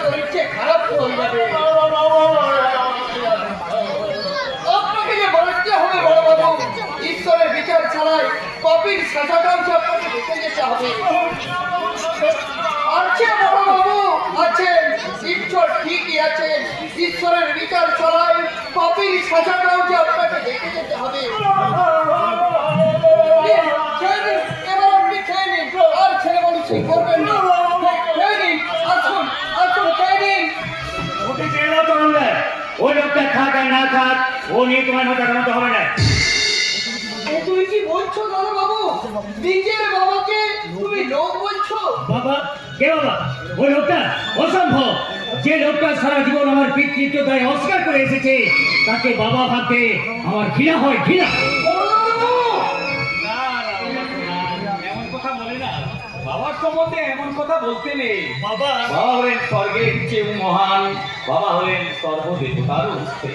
শরীরটা খারাপ হয়ে যাবে। আপনাকে যে বলতে হবে বড় বাবু, ঈশ্বরের বিচার ছাড়াই পাপীর সাজাটাও যে আপনাকে দেখে যেতে হবে। আছে বড় বাবু, আছেন, ঈশ্বর ঠিকই আছেন। ঈশ্বরের বিচার ছাড়াই পাপীর সাজাটাও যে আপনাকে দেখে যেতে হবে। এবার আপনি খেয়ে নিন, আর ছেলে মানুষ করবেন না। খেয়ে নিন, আসুন আসুন, খেয়ে নিন। ওকে চেয়ে দাও তাহলে। ওই লোকটা খাক আর না খাক, ও নিয়ে তোমার মাথা ঘামাতে হবে না। তুমি কি বলছো দাদা বাবু? নিজের বাবাকে তুমি লোক বলছো? বাবা কে বাবা? ওই লোকটা অসম্ভব। যে লোকটা সারা জীবন আমার পিতৃত্ব দায় অস্বীকার করে এসেছে, তাকে বাবা ভাবতে আমার ঘৃণা হয়, ঘৃণা। এমন কথা বলে না, বাবার সম্বন্ধে এমন কথা বলতে নেই। বাবা বাবা হলেন স্বর্গের চেয়ে মহান, বাবা হলেন সর্বদেবতার ঊর্ধ্বে।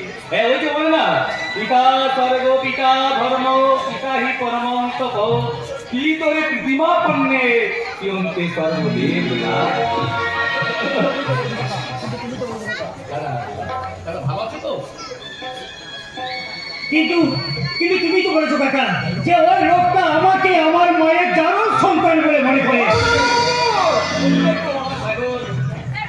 ওই যে বলে না, পিতা স্বর্গ পিতা ধর্ম পিতা হি পরমং তপ পিতরে প্রতিমা পণ্যে কিয়ন্তে সর্বদেব না। ভালো আছো তো? কিন্তু কিন্তু তুমি তো বলেছো কাকা যে ওই লোকটা আমাকে আমার মায়ের জারজ সন্তান বলে মনে করে।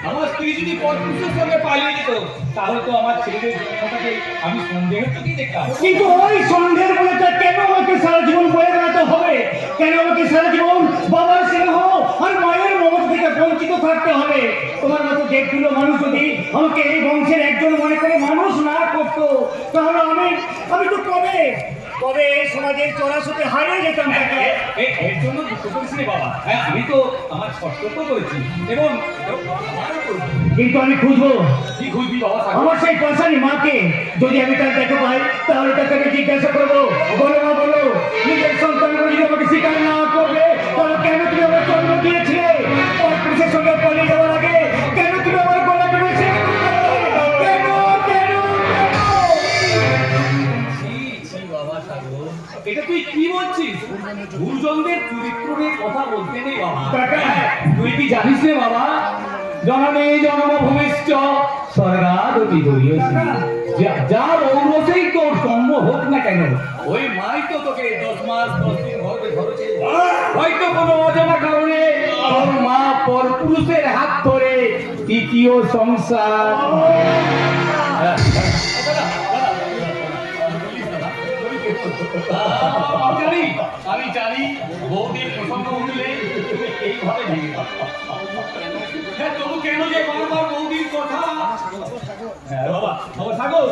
আমার স্ত্রী যদি পরপুরুষের সঙ্গে পালিয়ে যেত, তাহলে তো আমার ছেলেদের জন্মটাকে আমি সন্দেহের চোখেই দেখতাম। কিন্তু ওই সন্দেহের বলেটা কেন আমাকে সারা জীবন বয়ে বেড়াতে হবে? কেন আমাকে সারা জীবন বাবার স্নেহ আর মায়ের মমতা থেকে বঞ্চিত থাকতে হবে? তোমার মতো দেখগুলো মানুষ যদি আমাকে এই বংশের একজন মনে করে মানুষ না করতো, তাহলে আমি তো কবে এই সমাজের চড়াশোতে হারিয়ে যেতাম কাকা। এর জন্য দুঃখ করিস রে বাবা। আমি তো আমার কর্তব্য করেছি এবং কিন্তু আমি খুঁজবো। কি খুঁজবি বাবা? আমার সেই পাশানি মাকে যদি আমি তার দেখে পাই, তাহলে তাকে আমি জিজ্ঞাসা করবো, বলো মা বলো, নিজের সন্তানগুলো যদি আমাকে স্বীকার না করবে, তাহলে কেন তুমি আমার জন্ম দিয়েছিলে? পরপুরুষের সঙ্গে পালিয়ে যাওয়ার আগে কেন তুমি আমার গলা টিপেছিলে? কেন কেন এটা তুই কি বলছিস? গুরুজনদের চরিত্র নিয়ে কথা বলতে নেই বাবা। তুই কি জানিস রে বাবা, জনমে জনম ভূমিষ্ঠ স্বর্গাদপি গরীয়সী, যার ঔরসেই তোর জন্ম হোক না কেন, ওই মাই তো তোকে 10 মাস 10 দিন গর্ভে ধরেছে। হয়তো কোনো অজানা কারণে তোর মা পরপুরুষের হাত ধরে তৃতীয় সংসার। আমি জানি বৌদির প্রসঙ্গ উঠলে এইভাবে ভেঙে তবু কেন যে বারবার বৌদির কথা? বাবা সাগর,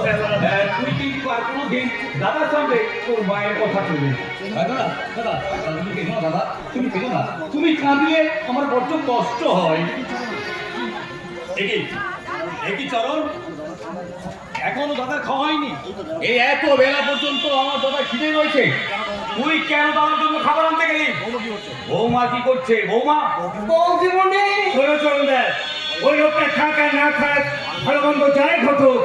তুই কিন্তু আর কোনোদিন দাদার সঙ্গে তোর মায়ের কথা চলবে দাদা। তুমি কেনো দাদা? তুমি কেনো না? তুমি কাঁদলে আমার বড্ড কষ্ট হয়। একই চরণ, এখনো দাদার খাওয়া হয়নি? এই এত বেলা পর্যন্ত আমার দাদা খিদে রয়েছে, তুই কেন দাদার জন্য খাবার আনতে গেলি? বৌমা কি করছে? বৌমা বৌদিমণি, চরণ দেয়। ওই লোকটা খাক আর না খাক, ভালো মন্দ যাই ঘটুক,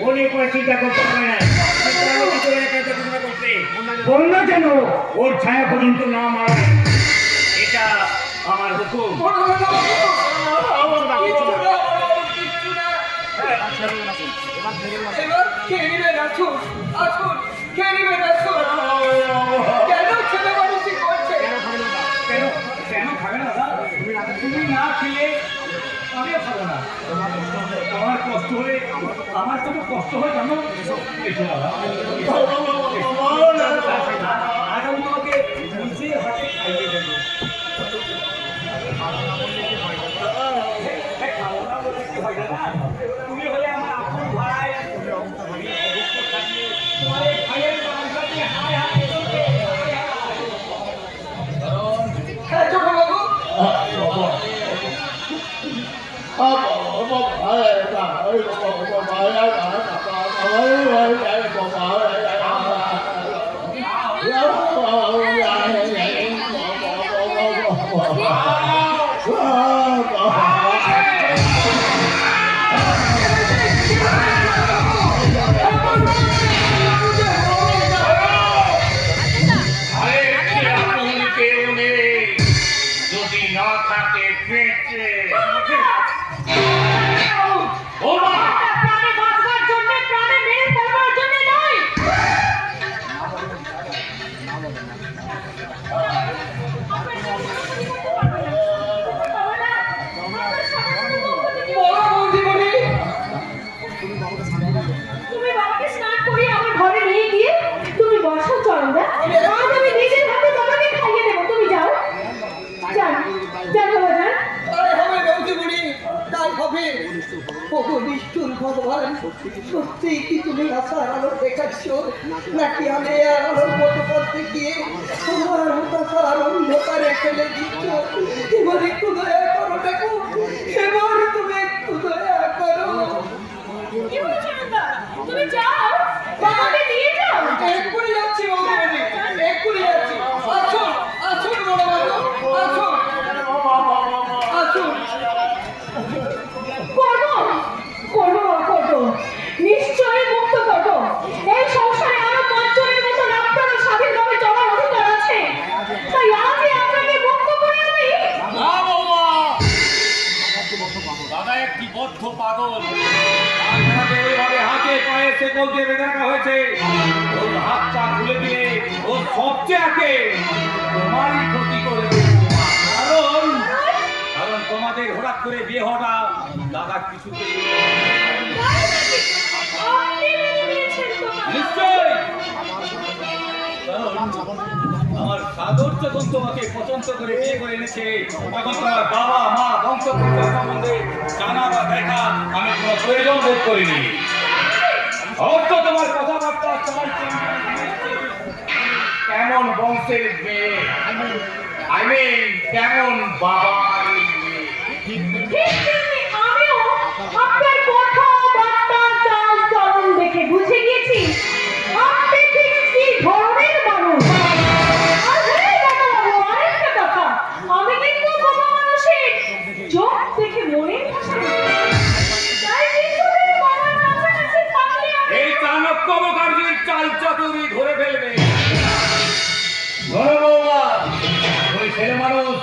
ও নিয়ে কোনো চিন্তা করতে হবে না। বন্যা যেন ওর ছায়া পর্যন্ত না মারে, এটা আমার হুকুম। এবার খেয়ে নিবেন, আসুন আসুন, খেয়ে নিবেন, আসুন। কেন ছেলে মানুষই করছে? কেন খাবে না দাদা? তুমি না খেলে আমিও খাবো না। তোমার কষ্ট হলে আমার তো কষ্ট হয় জানো। এসো দাদা, আজ আমি তোমাকে নিজে হাতে খাইয়ে দেবো। তুমি হলে আমার আপন ভাই, তোমার এই ভাইয়ের বাড়ি হায় হায় ছোট বাবু, যদি না থাকে পেটে ভগবান সত্যি কি তুমি আশার আলো দেখাচ্ছ নাকি আমি আর আলোর মতো পথ দেখিয়ে আমার হতাশার অন্ধকারে ফেলে দিচ্ছ? এবার একটু দয়া করো দেখো, এবার তুমি একটু দয়া করো। কি হয়েছে নন্দা? তুমি যাও, বাবাকে নিয়ে যাও। এক্ষুনি যাচ্ছি বাবুমণি, এক্ষুনি যাচ্ছি। আসুন আসুন বড় বাবু, আসুন আসুন। করবো করবো করবো, নিশ্চয়ই মুক্ত করবো। এই সংসারে আরো 5 জনের মতন আপনারও স্বাধীনভাবে চলার অধিকার আছে, তাই আজই আপনাকে মুক্ত করে আমি। না বাবা, দাদা একটি বদ্ধ পাগল। আপনাকে এইভাবে হাতে পায়ে শেকল দিয়ে বেঁধে রাখা হয়েছে। ওর হাত পা খুলে দিয়ে ও সবচেয়ে আগে তোমারই ক্ষতি করে দেবে। কারণ কারণ তোমাদের হঠাৎ করে বিয়ে হওয়াটা দাদা কিছুতেই আপনি মেনে নিয়েছেন তো? নিশ্চয়। কারণ আমার সাগর যখন তোমাকে পছন্দ করে বিয়ে করে এনেছে, তখন তোমার বাবা মা বংশ পরিচয় সম্বন্ধে জানা বা দেখা আমি কোনো প্রয়োজন বোধ করিনি। অবশ্য তোমার কথাবার্তা তোমার কেমন বংশের মেয়ে, আই মিন কেমন বাবার মেয়ে। ঠিক তেমনি আমিও আপনার কথাবার্তা চাল চলন দেখে বুঝে গিয়েছি আপনি ঠিক কি ধরনের মানুষ। আর হ্যাঁ দাদাবাবু, আরেকটা কথা, আমি কিন্তু কোনো মানুষের চোখ দেখে মনের ভাষা বুঝি। তাই কিছুদিন বাবার কাছাকাছি থাকলে আমি এই চাণক্য মুখার্জির চাল চাতুরি ধরে ফেলবে। ধরবৌমা, তুমি ছেলে মানুষ,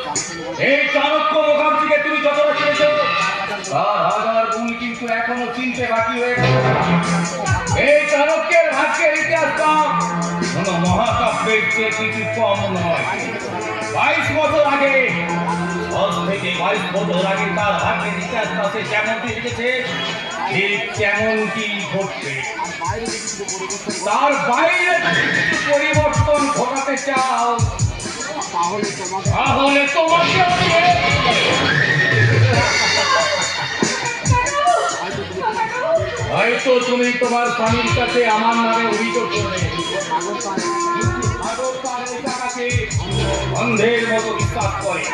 এই চাণক্য মুখার্জিকে তুমি যতটা চিনেছো তার হাজার গুণ কিন্তু এখনো চিনতে বাকি হয়ে গেছে। এই চাণক্যের ভাগ্যের ইতিহাসটা কোন মহাকাব্যের চেয়ে কিছু কম নয়। 22 বছর আগে, 10 থেকে 22 বছর আগে তার ভাগ্যের ইতিহাসটা সে যেমনটি লিখেছে ঠিক তেমন কি ঘটবে। তার বাইরে কিছু পরিবর্তন ঘটাতে চাও তাহলে তোমাকে হয়তো তুমি তোমার স্বামীর কাছে আমার নামে অভিযোগ করবে। অন্ধের মতো বিশ্বাস করে,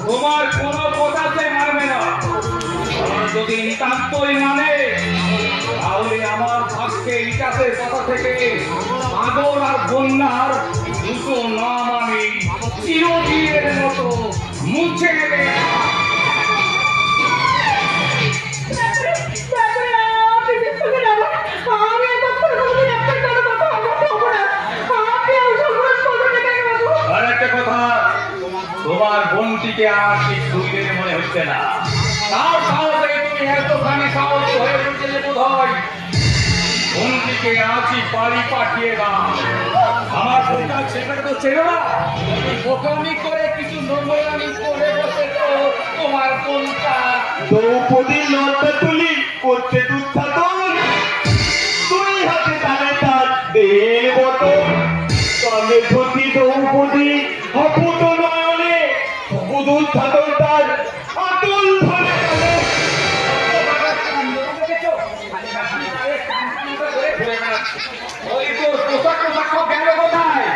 তোমার কোনো কথা সে মানবে না। আর যদি নিতান্তই মানে, তাহলে আমার ভাগ্যে ইতিহাসের কথা থেকে সাগর আর বন্যার দুটো নাম আমি চিরদিনের মতো মুছে দেবে। আর একটা কথা, তোমার বোনটিকে আমার ঠিক সুবিধে মনে হচ্ছে না। তার সাহসে তুমি এতখানি সাহস হয়ে উঠেছিলে বোধ হয়। বোনটিকে আজই বাড়ি পাঠিয়ে দাও। আমার পরিবার সেখানে তো ছিল না, বোকামি করে কিছু নোংরামি করে বসে তো তোমার বোনটা দ্রৌপদীর লজ্জা তুলি করছে দুঃসাধন, তুই হাতে তালে তার দেহের বদল, তবে ধুতি দ্রৌপদী অপুত নয়নে দুঃসাধন তার আতুল ধরে গেলে। ওই তো পোশাক টোশাক গেল কোথায়?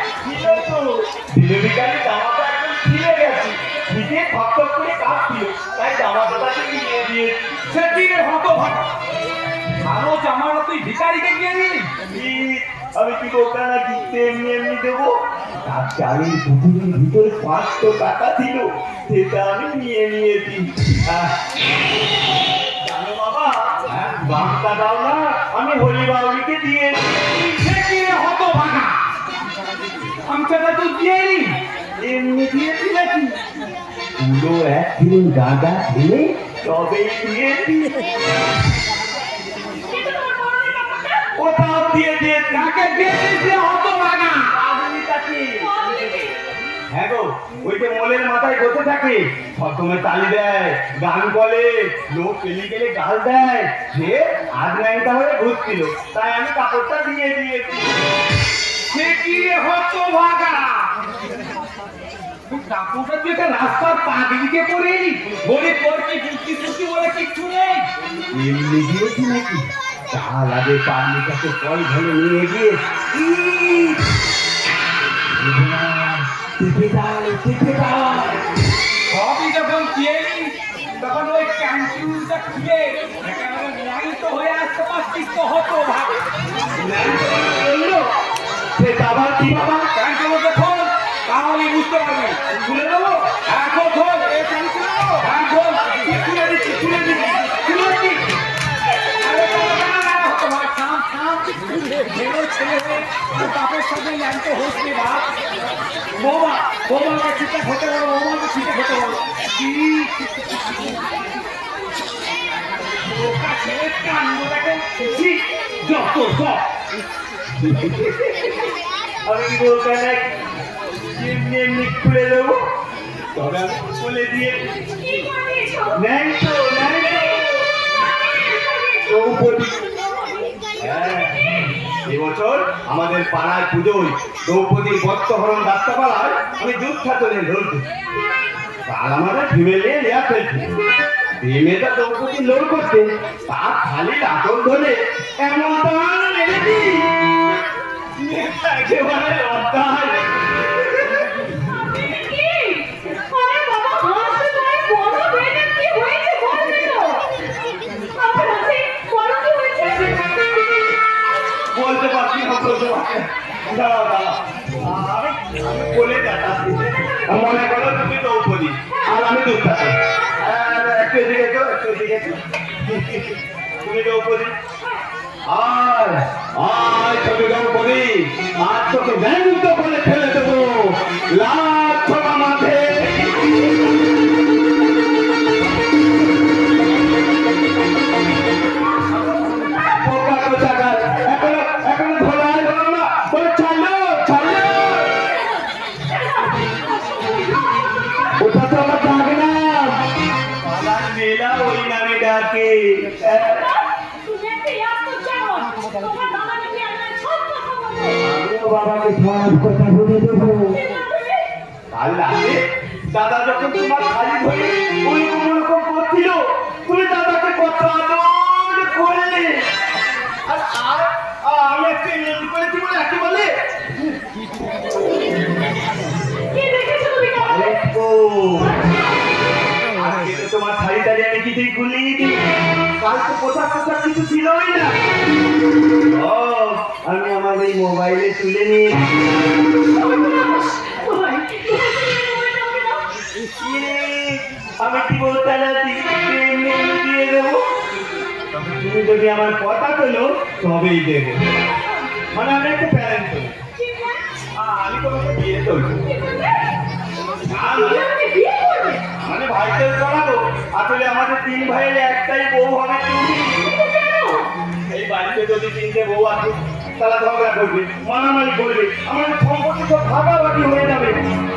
দিলবিকারি জামাটা একদম ছিঁড়ে গেছে, নিজে থপথপ করে কাঁপছিল, তাই জামাটাকে নিয়ে দিয়েছি। সে দিনে হতো ভাটা আরো জামাটা তুই ভিকারিকে গিয়ে দিলি। আমি কি বোকা নাকি এমনি এমনি দেবো? তার চালের পুকুরের ভিতরে 500 টাকা ছিল, সেটা আমি নিয়ে নিয়েছি। জানো বাবা, বাংলা দাও না, আমি হরি বাউরিকে দিয়েছি। সে কি হতো ভাটা আমচাটা তুই দিয়ে এলি? এমনি দিয়েছি নাকি? পুরো 1 কিলো গাঁদা খেলে তবেই দিয়েছি। ওটাও দিয়ে দিয়েছি। তাকে দিয়েছিস যে হতো ভাটা। আমি তাকে হ্যাঁ গো, ওই যে মোলের মাথায় বসে থাকে, প্রথমে তালি দেয়, গান বলে, লোক পেলি গেলে গাল দেয়, সে আগ্রাইটা হয়ে ঘুরছিল, তাই আমি কাপড়টা দিয়ে দিয়েছি। সে কি হতো ভাটা কাপড়টা তুই একটা রাস্তার পাগড়িতে পরে এলি বলে তোর কি বুদ্ধি সুদ্ধি বলে কিচ্ছু নেই এমনি গিয়েছি নাকি তার আগে পাগড়িটাকে কল ধরে নিয়ে গিয়ে সবই যখন খেয়েলি তখন ওই ক্যান্টিনটা খুলে একেবারে ন্যাংটো হয়ে আসতে পারছিস তো হতো ভাগ সে বাবা কি বাবা ক্যান্টিন মধ্যে খোল তাহলে বুঝতে পারবি খুলে দেবো এখন খোল এখন খুলে দিচ্ছি খুলে দিচ্ছি খুলে দিচ্ছি আরে হতো ভাগ থাম থাম ছেলে ছেলে তোর বাপের সাথে ন্যাংটো হোস নি ভাগ বৌমাকে ঠিকঠাক হতে বলো বৌমাকে ঠিকঠাক হতে বলো কি ওটা ছেলে কান্ড দেখো যত সব আমি কি বলতে এমনি এমনি খুলে দেবো তবে আমি খুলে দিয়ে কি করেছো? ন্যাংটো দ্রৌপদী এবছর আমাদের পাড়ায় পুজোয় দ্রৌপদীর বস্ত্রহরণ যাত্রাপালায় আমি যুদ্ধাতনে ধরছি কাল আমাদের ফিমেলে নেওয়া ফেলছি মেয়েটা দ্রৌপদী লোল করছে তা খালি আতর ধরে এমন টান লেগেছি একেবারে অধ্যায় কি? আরে বাবা, হাসতে পারে, বড় মেয়েটার কি হয়েছে বলবে তো? আমার হাসি, বড় কি হয়েছে? বলতে পারছি না দাঁড়াও আমি বলে যাচ্ছি মনে করো তুমি দ্রৌপদী আর আমি দুঃখাতে একটু এদিকে তো একটু এদিকে তুমি দ্রৌপদী তুমি দ্রৌপদী আর তোকে ব্যঙ্গ করে ফেলে দেবো লাভ ছোড়া মাঠে এখন ধরাই হলো না বলে ছাড়লো ওটা তো আমার ডাকে না পালার মেলা ওই নামে ডাকে তুমি একটা ইয়াদ তো চাও। তোমার বাবাকে কি আমি সব কথা বলবো? আমিও বাবাকে সব কথা বলে দেবো কি বলবে? কাল রাতে দাদা যখন তোমার খালি ধরে ওই কোনো রকম করছিল তুমি দাদাকে কত আদর করলে আর আমি একটা এমনি করেছি বলে একে বলে কি দেখেছো তুমি কালকে? আজকে তো তোমার শাড়ি টাড়ি আমি কিছুই খুলিনি কাল তো পোশাক কিছু ছিলই না আমি আমার এই মোবাইলে তুলে নিয়ে আমি কি বলতে দিয়ে দেবো তুমি যদি আমার কথা তোলো তবেই দেবো মানে আমি একটা প্যারেন্ট করি আমি তোমাকে বিয়ে করবো মানে ভাইদের করাবো আসলে আমাদের 3 ভাইয়ের একটাই বউ হবে তুমি এই বাড়িতে যদি 3টে বউ আছে তারা ঝগড়া করবে মারামারি করবে আমাদের সম্পত্তি সব ভাগাভাগি হয়ে যাবে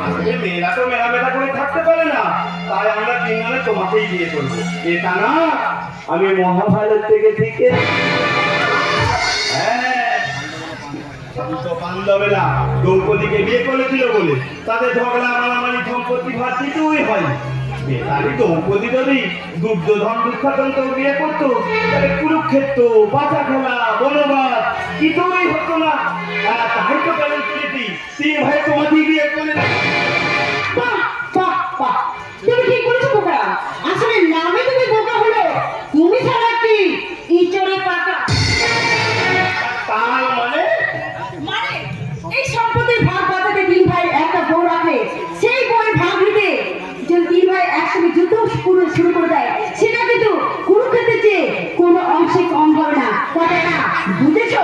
আসলে মেয়েরা তো মেলামেলা করে থাকতে পারে না তাই আমরা 3 জনে তোমাকেই বিয়ে করবো এটা না আমি মহাভারত থেকে শিখে বান্ধবেরা দ্রৌপদীকে বিয়ে করেছিল বলে তাদের ঝগড়া মারামারি সম্পত্তি ভাগ কিছুই হয় বেতারি দ্রৌপদী যদি দুর্যোধন দুঃখাতন্ত বিয়ে করতো তাহলে কুরুক্ষেত্র বাঁচা খেলা বনবাস কিছুই হতো না তাই তো প্যারেন্ট করেছি 3 ভাই তোমাকেই বিয়ে করে তুমি ঠিক বলেছো বোকা। আসলে নামে তুমি বোকা হলো, তুমি ছাড়া কি ইচড়ে পাকা। তার মানে এই সম্পত্তির ভাগ বাঁচাতে 3 ভাই একটা বউ রাখে, সেই বউয়ের ভাগ নিতে যদি 3 ভাই একসঙ্গে যুদ্ধ শুরু করে দেয় সেটা কিন্তু কুরুক্ষেত্রের চেয়ে কোনো অংশে কম হবে না। কথাটা বুঝেছো?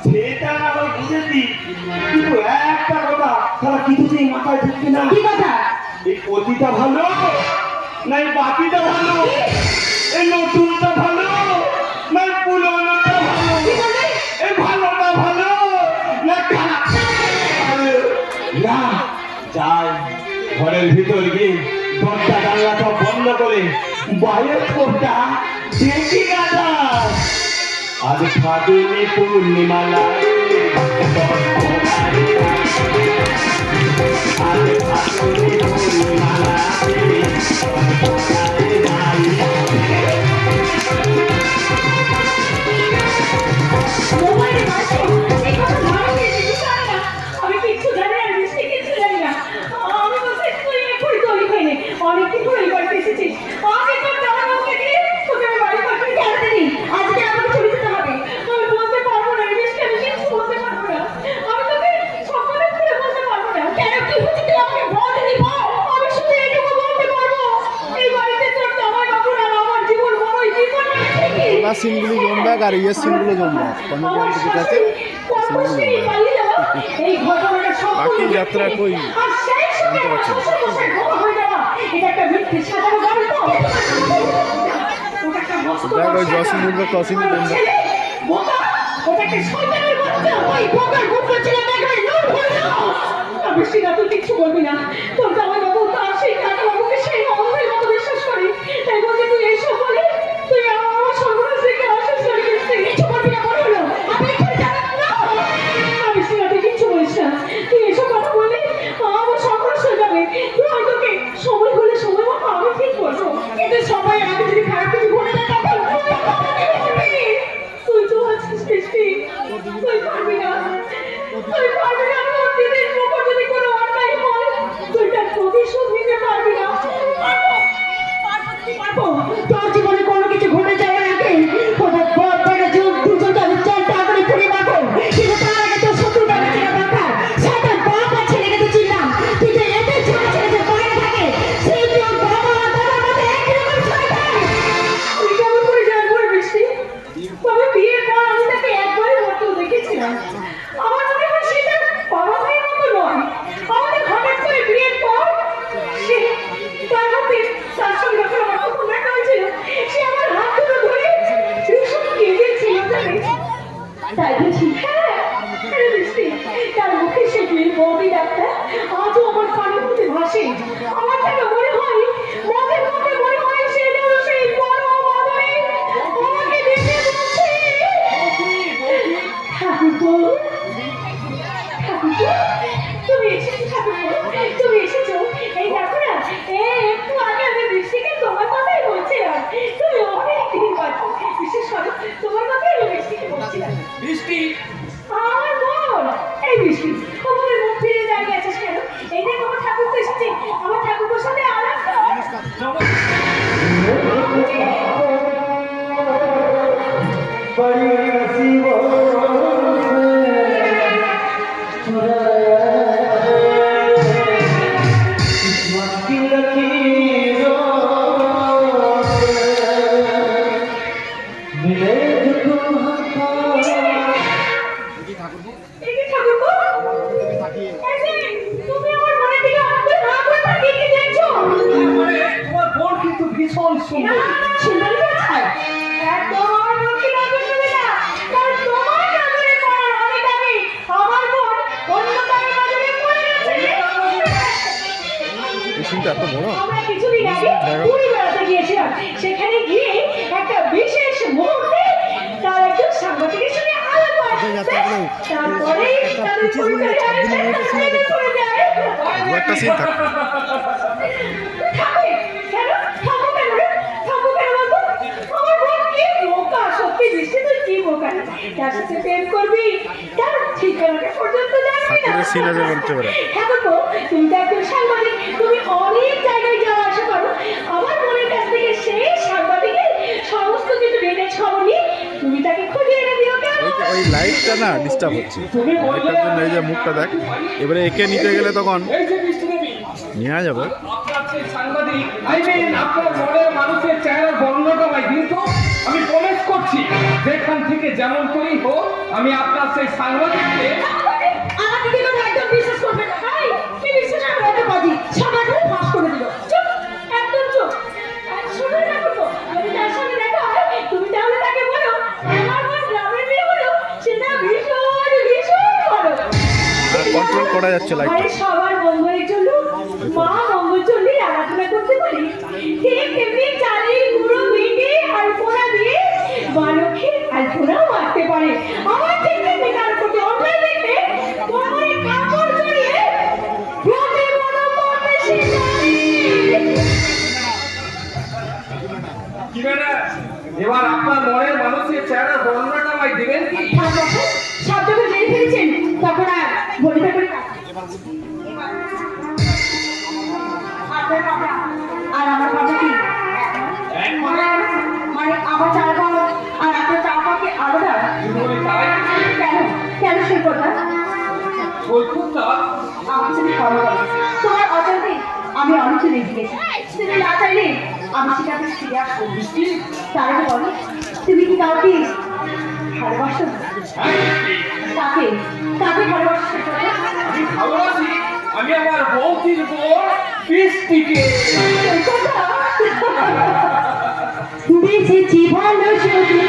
সেটা আমি বুঝেছি কিন্তু একটা কথা তারা কিছুতেই মাথায় ঢুকছে না কি কথা? এই পতিটা ভালো না এই বাকিটা ভালো এই নতুনটা ভালো না এই পুরোনোটা ভালো কি বললে? এই ভালোটা ভালো না খারাপ না যাই ঘরের ভিতর গিয়ে দরজা জানলা সব বন্ধ করে বায়োস্কোপটা দেখি গাদা আজ ফাগুনে পূর্ণিমা লাগে আজ ফাগুনে কি হচ্ছে তুই আমাকে বল দিদি বল। আমি শুধু এইটুকু বলতে পারবো, এই বাড়িতে তোর জামাই বাবুর আর আমার জীবন বড়ই বিপন্ন থেকে। ওলা সিনগুলি জমবে আর ইয়ে সিনগুলো জমবে কমিটি ঠিক আছে এই ঘটনাটা বাকি যাত্রা কই জানতে পারছি না। এটা একটা মিথ্যে সাজানো গল্প। দেখ ওই জসিম উঠবে ক্রসিংই জমবে। বোকা, ওটা একটা শয়তানের বাচ্চা। ওই বোকার মুখটা ছেলে দেখবে লোক হয়ে যাও। বৃষ্টি না, তুই কিচ্ছু বলবি না। তোর জামাই বাবু তার সেই কাকা বাবুকে সেই অন্ধের মতো বিশ্বাস করে। তাই বলছি তুই এইসব বলে তুই আমার সর্বনাশ থেকে আশ্বাস করে বৃষ্টি কিচ্ছু বলবি না বলে হলো। আমি এখানে যাবো না। বৃষ্টি না, তুই কিচ্ছু বলিস না। তুই এসব কথা বললে আমার সর্বনাশ হয়ে যাবে। তুই হয়তোকে সময় হলে সময় মতো আমি ঠিক করবো, কিন্তু সবাই আগে যদি খারাপ কিছু ঘটে যায় তখন তুই আমাকে বলবি। তুই তো আছিস বৃষ্টি, তুই পারবি না, তুই পারবি না। তোর দিদির উপর যদি কোনো অন্যায় হয় তুই তার প্রতিশোধ নিতে পারবি না। পারবো। তোর জীবনে কোনো কিছু ঘটে যাওয়ার আগে ওদের বড় বড় যুগ দুজনকে আমি চালটা করে পুড়ে মারবো, কিন্তু তার আগে তোর শত্রুটা বেঁচে না দরকার। সাথে বাপ আর ছেলেকে তো চিনলাম, তুই যে এতে ছোট ছেলে যে বাইরে থাকে সেই তোর বাবা আর দাদার মধ্যে একই রকম শয়তান। তুই কেমন করে জানবি বৃষ্টি? তবে বিয়ের পর আমি তাকে একবারই মরতেও দেখেছিলাম। আমার মনে হয় সেটা বাবা ভাইয়ের মতো নয়। আমাদের হঠাৎ করে বিয়ের পর সে তার মধ্যে তার সঙ্গে যখন আমার প্রথম দেখা হয়েছিল সে আমার হাত দুটো ধরে ভীষণ কেঁদেছিল জানিস। তাই বলছি হ্যাঁ বৃষ্টি, তার মুখে সে বিয়ের বৌদি ডাক্তার আজও আমার কানের মধ্যে ভাসে। আমার যেন মনে হয় মনের মধ্যে মনে হয় সে যেন সেই বড় মাদারি আমাকে দেখে বলছে ঠাকুরপো, ঠাকুরপো তুমি এসেছো, ঠাকুরপো তুমি এসেছো। এই দেখো না, একটু আগে আমি বৃষ্টিকে তোমার কথাই বলছিলাম। তুমি অনেক দিন বাঁচো, বিশেষ করে তোমার কথাই আমি বৃষ্টিকে বলছিলাম। বৃষ্টি আমার বোন, এই বৃষ্টি আমাদের মুখ ফিরে দাঁড়িয়ে আছিস কেন? এই যে তোমার ঠাকুরপো এসেছে, আমার ঠাকুরপোর সাথে আলাপ কর। এই যে ঠাকুরপো, এই যে তুমি আমার মনের দিকে অনেক করে না করে তাকিয়ে কি দেখছো? মানে তোমার বোন কিন্তু ভীষণ সুন্দর। সুন্দরী কোথায়? একদম আমার বোনকে নজর দেবে না, কারণ তোমার নজরে পড়ার অনেক আগে আমার বোন অন্য কারোর নজরে পড়ে গেছে। এই সিনটা এত বড় আমরা কিছুদিন আগে পুরী বেড়াতে গিয়েছিলাম। সেখানে গিয়ে একটা বিশেষ মুহূর্তে তার একজন সাংবাদিকের সঙ্গে আলাপ হয়। তারপরে তাদের পরিচয় করে যায়। দু একটা সিন থাকবে। থাকবে কেন? থাকবো কেন রে? থাকবো কেন বলতো? আমার বোন কি বোকা, সত্যি বৃষ্টি তুই কি বোকা। তার সাথে প্রেম করবি, তার ঠিকানাটা পর্যন্ত জানবি না। ঠাকুরের সিন আছে বলতে পারে। ঠাকুরপো, তুমি তো একজন সাংবাদিক, তুমি অনেক জায়গায় যাওয়া আসা করো। আমার বোনের কাছ থেকে সেই সাংবাদিকের সমস্ত কিছু ডিটেলস খবর নিয়ে তুমি তাকে খুঁজে এনে দিও কেন? ওই লাইটটা না ডিস্টার্ব হচ্ছে, লাইটটার জন্য এই যে মুখটা দেখ। এবারে একে নিতে গেলে তখন এই যে বৃষ্টি দেবী, নেওয়া যাবে। আপনার সেই সাংবাদিক আপনার মনের মানুষের চেহারার বর্ণনাটা ভাই কিন্তু আমি প্রমিস করছি যেখান থেকে যেমন করেই হোক আমি আপনার সেই সাংবাদিককে আমাকে কি কথা একদম বিশ্বাস করবে না? ভাই কি বিশ্বাস আর হতে পারি? সবাই করে ফাঁস করে দিল। চুপ, একদম চুপ। আর শুনো না করবো, যদি তার সঙ্গে দেখা হয় তুমি তাহলে তাকে বলো আমার বোন গ্রামের মেয়ে হলো সেটা ভীষণ ভীষণ বড়। আর কন্ট্রোল করা যাচ্ছে লাইটটা। আরে সবার মঙ্গলের জন্য মা মঙ্গলচণ্ডীর আরাধনা করতে পারি, ঠিক তেমনি চালের গুঁড়ো মেটে আলপনা দিয়ে বালকের আলপনাও মারতে পারে। আমার ঠিক তেমনি কার প্রতি অন্যায় দেখলে তোমার কাপড় জড়িয়ে প্রতি বড় করতে শিখাই। কি ম্যাডাম এবার আপনার মনের মানুষের চেহারার বর্ণনাটা ভাই দেবেন কি? শব্দটা জেনে ফেলেছেন, তখন আর বলে থাকবেন না। আপনার কথা আর আমার কথা কি? মানে আমার চার পাও আর আপনার চার পাও কি আলাদা? কেন? কেন সেই কথা? বলতো আমার সাথে কথা বলো। বেঁচে গেছি। তুমি না চাইলে আমি সেটাকে ফিরে আসবো। বৃষ্টি তার আগে বলো, তুমি কি কাউকে ভালোবাসো? কাকে কাকে ভালোবাসো সেটা বলো। আমি ভালোবাসি, আমি আমার বৌদির বোন বৃষ্টিকে। বেঁচেছি ভালো সত্যি